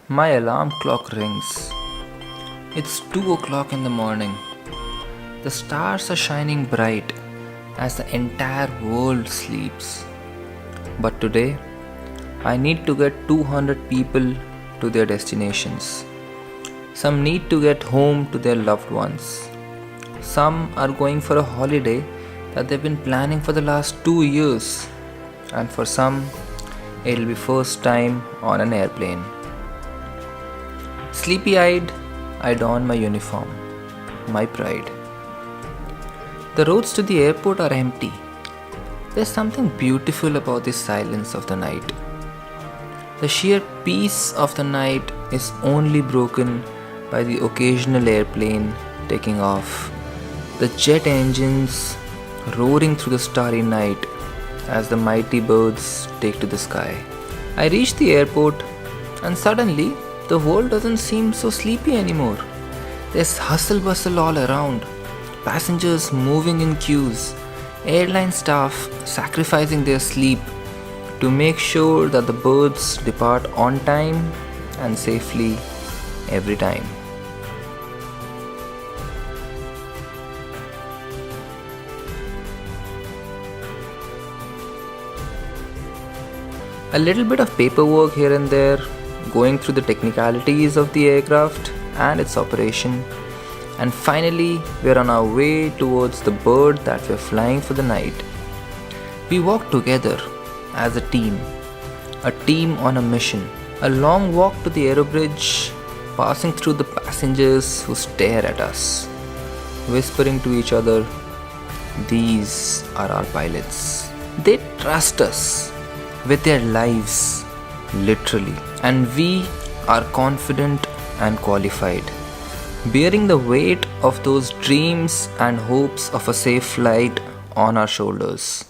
My alarm clock rings. It's 2 o'clock in the morning. The stars are shining bright as the entire world sleeps. But today, I need to get 200 people to their destinations. Some need to get home to their loved ones. Some are going for a holiday that they've been planning for the last 2 years. And for some, it'll be first time on an airplane. Sleepy eyed, I don my uniform, my pride. The roads to the airport are empty. There's something beautiful about the silence of the night. The sheer peace of the night is only broken by the occasional airplane taking off, the jet engines roaring through the starry night as the mighty birds take to the sky. I reach the airport and suddenly the world doesn't seem so sleepy anymore. There's hustle bustle all around, passengers moving in queues, airline staff sacrificing their sleep to make sure that the birds depart on time and safely every time. A little bit of paperwork here and there, going through the technicalities of the aircraft and its operation, and finally we're on our way towards the bird that we're flying for the night. We walk together as a team on a mission. A long walk to the aerobridge, passing through the passengers who stare at us, whispering to each other, "These are our pilots." They trust us with their lives, literally, and we are confident and qualified, bearing the weight of those dreams and hopes of a safe flight on our shoulders.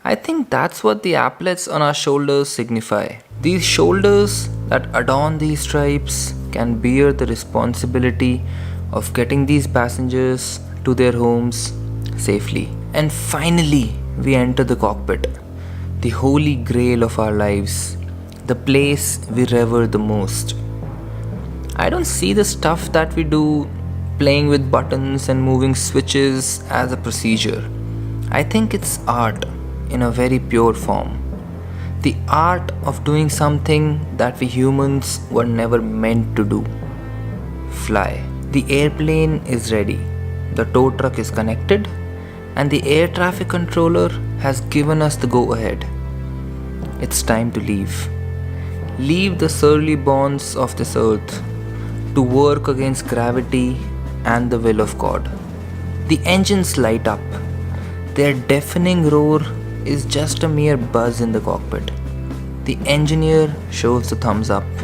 I think that's what the applets on our shoulders signify. These shoulders that adorn these stripes can bear the responsibility of getting these passengers to their homes safely. And finally, we enter the cockpit, the holy grail of our lives, the place we revere the most. I don't see the stuff that we do, playing with buttons and moving switches, as a procedure. I think it's art in a very pure form. The art of doing something that we humans were never meant to do. Fly. The airplane is ready. The tow truck is connected, and the air traffic controller has given us the go ahead. It's time to leave. Leave the surly bonds of this earth to work against gravity and the will of God. The engines light up. Their deafening roar is just a mere buzz in the cockpit. The engineer shows the thumbs up.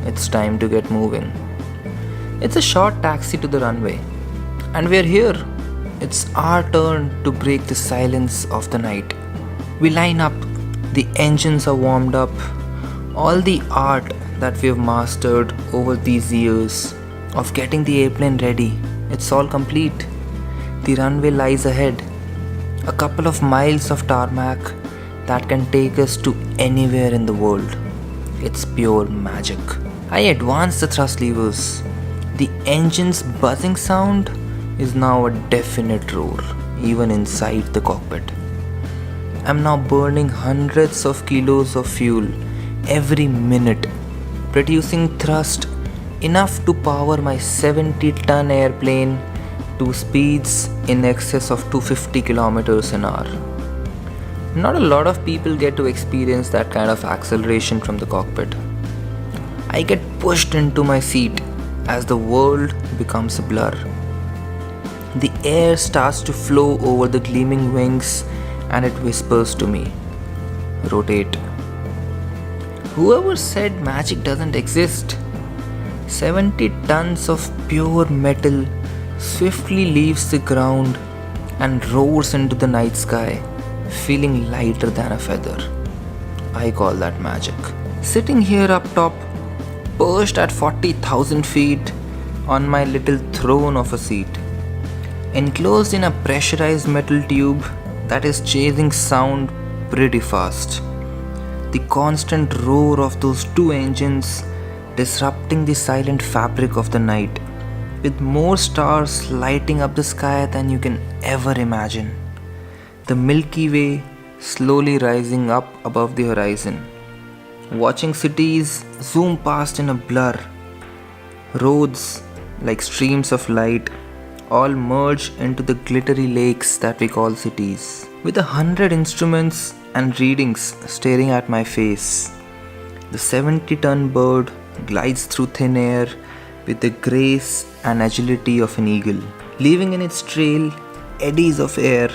It's time to get moving. It's a short taxi to the runway, and we're here. It's our turn to break the silence of the night. We line up, the engines are warmed up. All the art that we've mastered over these years of getting the airplane ready, it's all complete. The runway lies ahead, a couple of miles of tarmac that can take us to anywhere in the world. It's pure magic. I advance the thrust levers. The engine's buzzing sound is now a definite roar, even inside the cockpit. I'm now burning hundreds of kilos of fuel every minute, producing thrust enough to power my 70-ton airplane to speeds in excess of 250 kilometers an hour. Not a lot of people get to experience that kind of acceleration from the cockpit. I get pushed into my seat as the world becomes a blur. The air starts to flow over the gleaming wings and it whispers to me, "Rotate." Whoever said magic doesn't exist? 70 tons of pure metal swiftly leaves the ground and roars into the night sky, feeling lighter than a feather. I call that magic. Sitting here up top, perched at 40,000 feet on my little throne of a seat, enclosed in a pressurized metal tube that is chasing sound pretty fast. The constant roar of those two engines disrupting the silent fabric of the night, with more stars lighting up the sky than you can ever imagine. The Milky Way slowly rising up above the horizon. Watching cities zoom past in a blur, roads like streams of light all merge into the glittery lakes that we call cities. With 100 instruments and readings staring at my face, the 70-ton bird glides through thin air with the grace and agility of an eagle, leaving in its trail eddies of air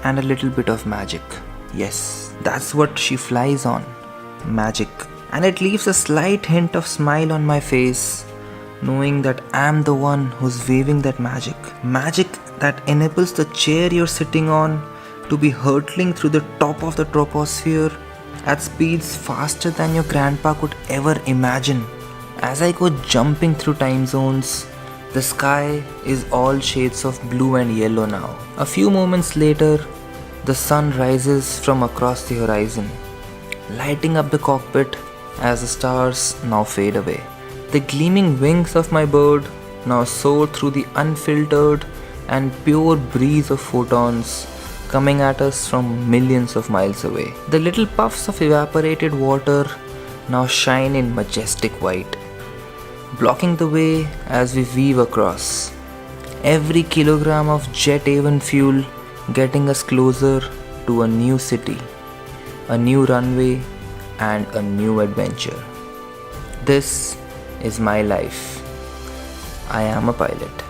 and a little bit of magic. Yes, that's what she flies on. Magic. And it leaves a slight hint of smile on my face, knowing that I'm the one who's waving that magic. Magic that enables the chair you're sitting on to be hurtling through the top of the troposphere at speeds faster than your grandpa could ever imagine. As I go jumping through time zones, the sky is all shades of blue and yellow now. A few moments later, the sun rises from across the horizon, lighting up the cockpit as the stars now fade away. The gleaming wings of my bird now soar through the unfiltered and pure breeze of photons coming at us from millions of miles away. The little puffs of evaporated water now shine in majestic white, blocking the way as we weave across. Every kilogram of jet A1 fuel getting us closer to a new city, a new runway, and a new adventure. This is my life. I am a pilot.